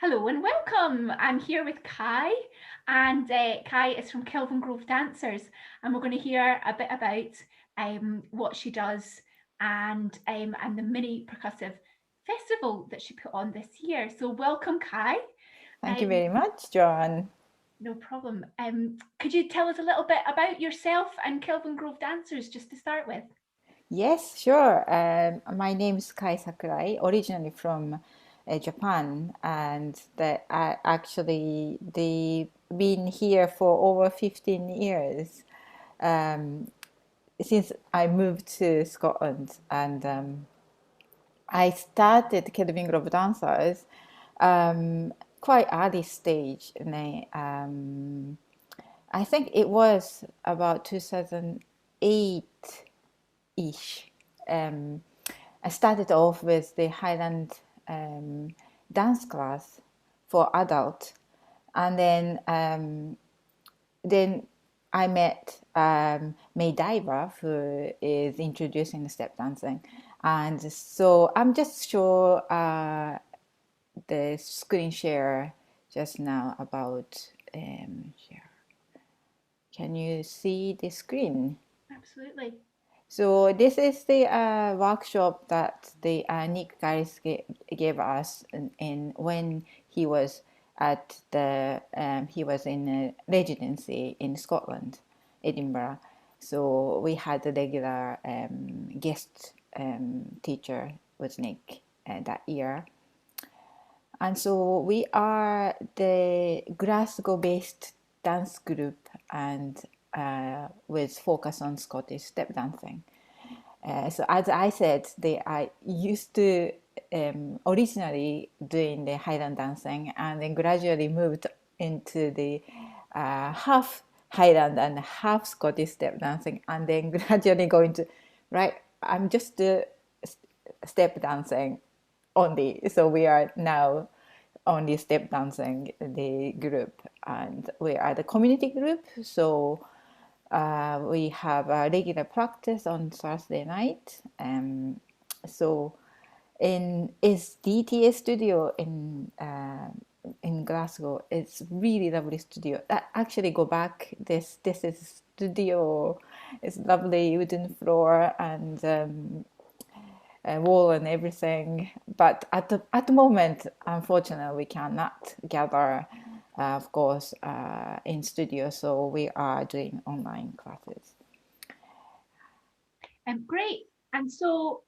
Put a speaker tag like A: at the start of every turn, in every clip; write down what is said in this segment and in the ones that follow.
A: Hello and welcome. I'm here with Kai, and Kai is from Kelvingrove Dancers, and we're going to hear a bit about what she does and the mini percussive festival that she put on this year. So welcome, Kai.
B: Thank you
A: Um,
B: very much, John.
A: no problem. Could you tell us a little bit about yourself and Kelvingrove Dancers just to start with?
B: Yes, sure. My name is Kai Sakurai, originally from Japan, and actually they've been here for over 15 years since I moved to Scotland, and I started Kelvingrove Dancers quite early stage. I think it was about 2008 ish. Um, I started off with the Highland dance class for adult, and then I met May Diver, who is introducing step dancing, and so I'm just sure the screen share just now about share. Can you see the screen?
A: Absolutely.
B: So this is the workshop that the Nick guys gave us in when he was at the he was in a residency in Scotland, Edinburgh. So we had a regular guest teacher with Nick that year, and so we are the Glasgow-based dance group and with focus on Scottish step dancing. So as I said, they are used to originally doing the Highland dancing and then gradually moved into the half Highland and half Scottish step dancing and then gradually going to, right, I'm just step dancing only. So we are now only step dancing the group and we are the community group. So we have a regular practice on Thursday night. So in is DTS studio in Glasgow. It's really lovely studio. Actually, go back. This is studio. It's lovely wooden floor and wall and everything. But at the moment, unfortunately, we cannot gather, of course, in studio. So we are doing online classes.
A: Great. And so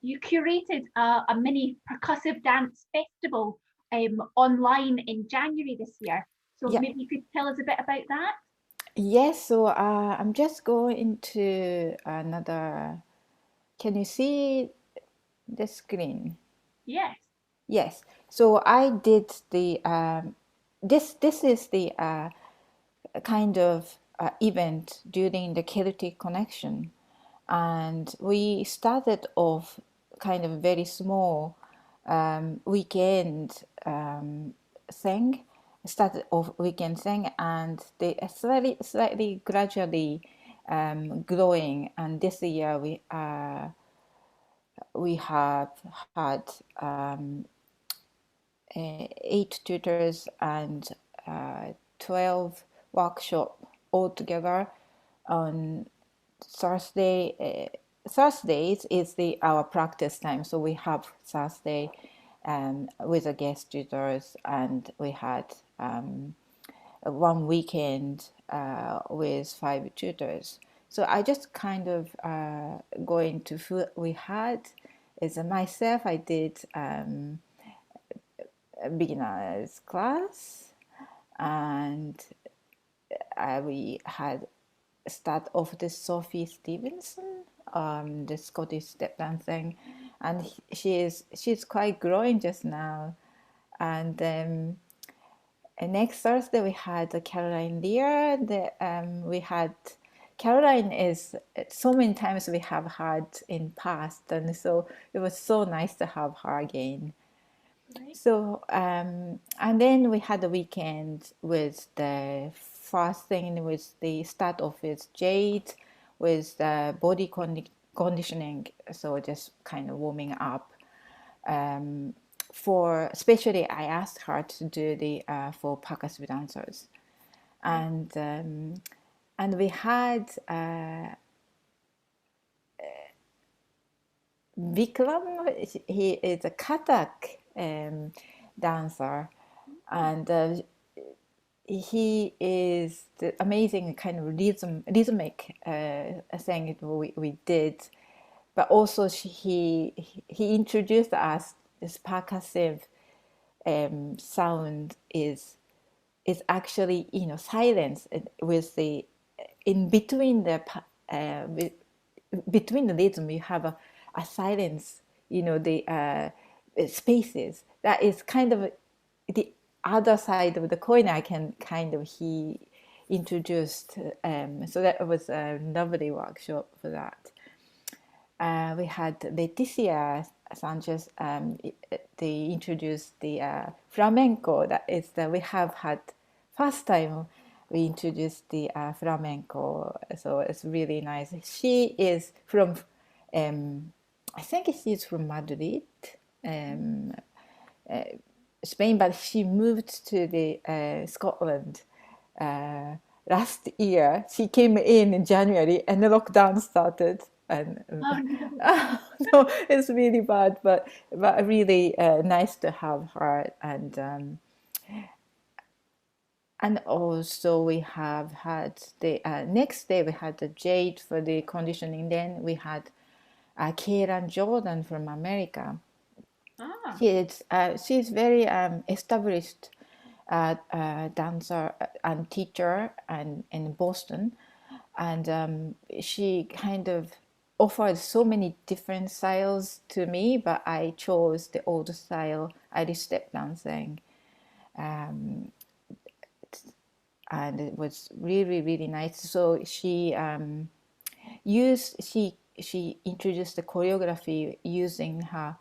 A: you curated a mini percussive dance festival online in January this year. So
B: Yeah.
A: maybe you could tell us a bit about that?
B: Yes. So I'm just going to another. Can you see the screen?
A: Yes.
B: Yes. So I did the. This is the kind of event during the Celtic Connection, and we started off kind of very small weekend thing. Started off weekend thing, and they slightly gradually growing. And this year we have had 8 tutors and 12 workshop altogether on Thursday. Thursdays is the our practice time, so we have Thursday with the guest tutors, and we had one weekend with 5 tutors. So I just kind of going to we had is myself. I did a beginners class, and we had start off with Sophie Stevenson, the Scottish step dancing, and she's quite growing just now. And next Thursday we had Caroline Lear. We had Caroline is so many times we have had in past, and so it was so nice to have her again.
A: Right.
B: So, and then we had a weekend with the first thing was the start off with Jade with the conditioning. So just kind of warming up for especially I asked her to do the for percussive dancers, and we had Vikram. He is a Kathak dancer, and he is the amazing kind of rhythmic thing we did, but also he introduced us this percussive sound is actually silence with the in between the between the rhythm you have a silence, the spaces that is kind of the other side of the coin. I can kind of he introduced, so that was a lovely workshop for that. We had Leticia Sanchez. They introduced the flamenco. That is that we have had first time we introduced the flamenco. So it's really nice. She is from, I think she's from Madrid, um, Spain, but she moved to the Scotland last year. She came in January, and the lockdown started, and
A: Oh no.
B: no, it's really bad. But really nice to have her, and also we have had the next day we had the Jade for the conditioning. Then we had Kaylan Jordan from America.
A: Ah,
B: She's very established dancer and teacher and in Boston, and she kind of offered so many different styles to me, but I chose the old style Irish step dancing, and it was really really nice. So she introduced the choreography using her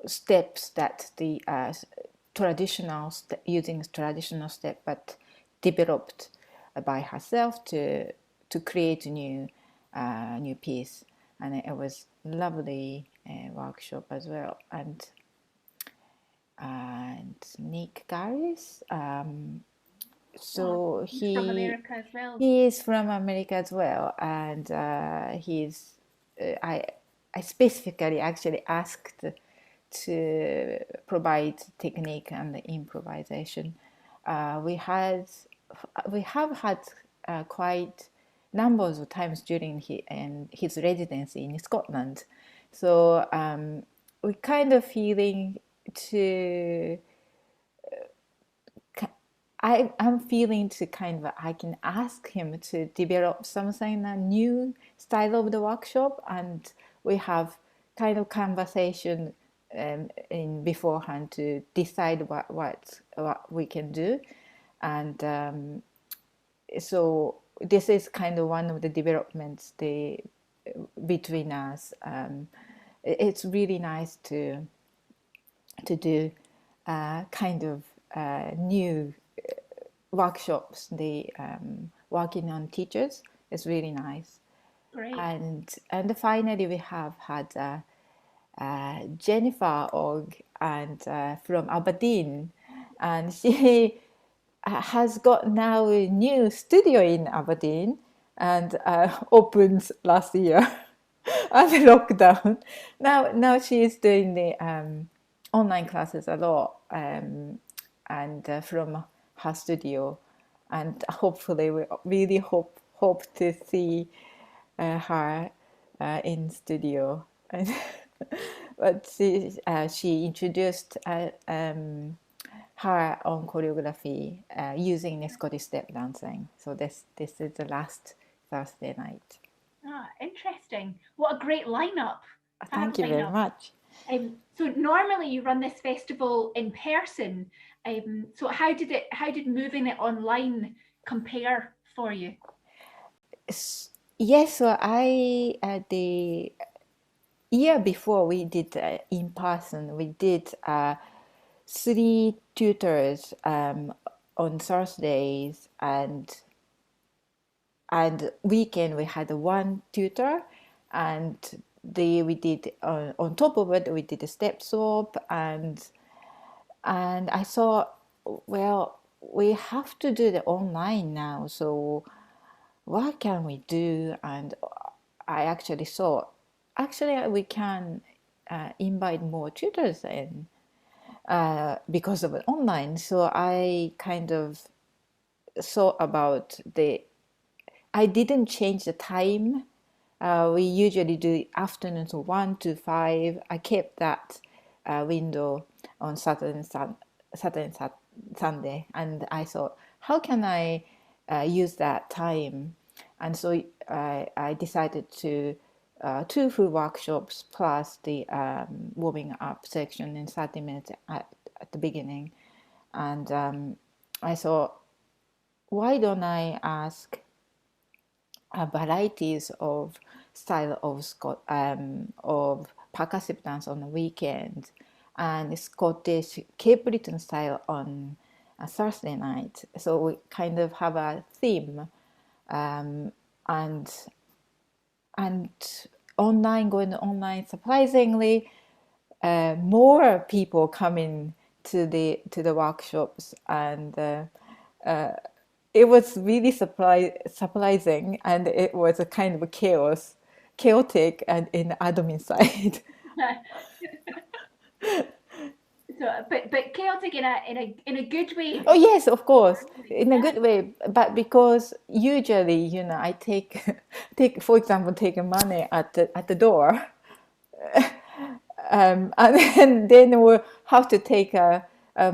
B: steps that the using traditional step, but developed by herself to create a new piece, and it was lovely workshop as well. And Nick Garris,
A: oh,
B: so
A: he's from America as well.
B: he is from America as well, and he's I I specifically actually asked to provide technique and improvisation. We have had quite numbers of times during his residency in Scotland, so we kind of feeling to I'm feeling to kind of I can ask him to develop something a new style of the workshop, and we have kind of conversation in beforehand to decide what we can do, and so this is kind of one of the developments between us. It's really nice to do kind of new workshops. They working on teachers is really nice.
A: Great.
B: And finally we have had Jennifer Og and from Aberdeen, and she has got now a new studio in Aberdeen, and opened last year under lockdown. Now she is doing the online classes a lot, and from her studio, and hopefully we really hope to see her in studio. But she introduced her own choreography using Scottish step dancing. So this is the last Thursday night.
A: Ah, interesting. What a great lineup. Fab
B: Thank you very
A: lineup.
B: much.
A: So normally you run this festival in person. So how did moving it online compare for you?
B: Yes, so I the year before we did in person. We did 3 tutors on Thursdays, and weekend we had one tutor, and we did on top of it, we did a step swap, and I thought, well, we have to do the online now, so what can we do? And I actually thought, actually, we can invite more tutors in because of it online. So I kind of thought about I didn't change the time. We usually do afternoons 1 to 5. I kept that window on Saturday, Sunday, and I thought, how can I use that time? And so I decided to two full workshops plus the warming up section in 30 minutes at the beginning. And I thought, why don't I ask varieties of style of percussive dance on the weekend and Scottish Cape Breton style on a Thursday night. So we kind of have a theme, um, and and going online. Surprisingly, more people coming to the workshops, and it was really surprising, and it was a kind of a chaotic, and in admin side.
A: So, but chaotic in a good way.
B: Oh yes, of course, in a
A: Yeah.
B: good way. But because usually, I take take for example, take money at the door, and then we'll have to take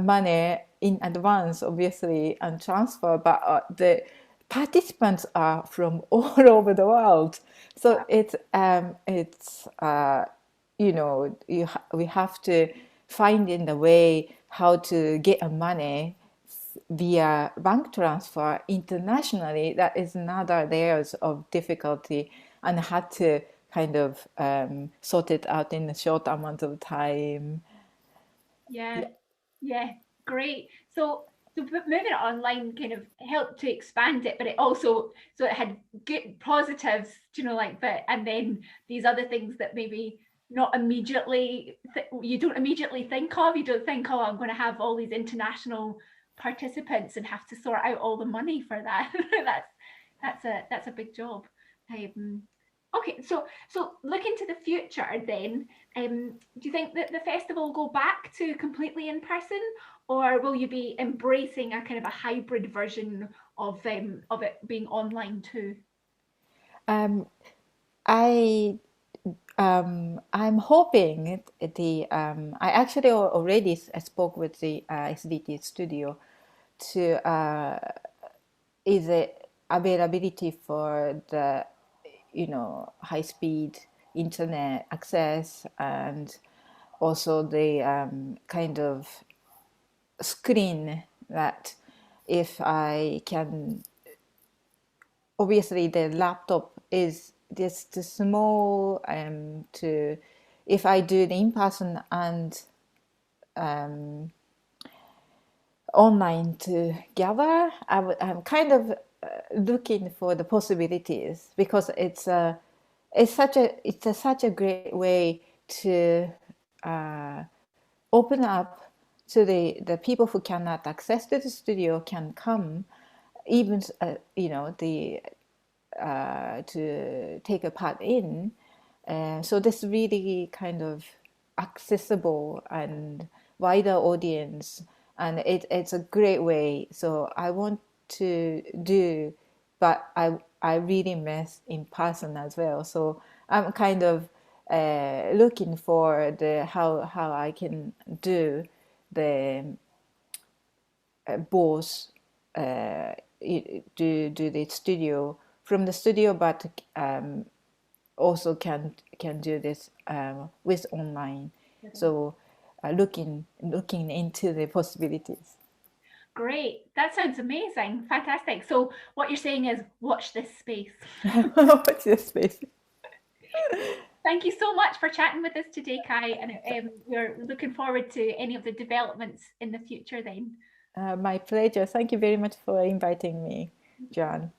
B: money in advance, obviously, and transfer. But the participants are from all over the world, so we have to find in the way how to get money via bank transfer internationally. That is another layers of difficulty, and had to kind of sort it out in a short amount of time.
A: Yeah,
B: Yeah.
A: yeah, great. So moving it online kind of helped to expand it, but it also so it had good positives, like but and then these other things that maybe not immediately you don't immediately think of. You don't think, oh, I'm going to have all these international participants and have to sort out all the money for that. That's a big job. Um, okay, so looking to the future then, do you think that the festival will go back to completely in person, or will you be embracing a kind of a hybrid version of it being online too?
B: um, I I'm hoping I actually already spoke with the SDT studio to is it availability for the high speed internet access, and also the kind of screen that if I can, obviously the laptop is just too small to if I do the in person and online together. I'm kind of looking for the possibilities, because such a great way to uh, open up to the people who cannot access to the studio can come, even the to take a part in. So this really kind of accessible and wider audience, and it's a great way. So I want to do, but I really miss in person as well. So I'm kind of looking for the how I can do the both do the studio from the studio, but also can do this with online. So looking into the possibilities.
A: Great, that sounds amazing, fantastic. So what you're saying is watch this space.
B: What's this space?
A: Thank you so much for chatting with us today, Kai, and we're looking forward to any of the developments in the future then.
B: My pleasure. Thank you very much for inviting me, John.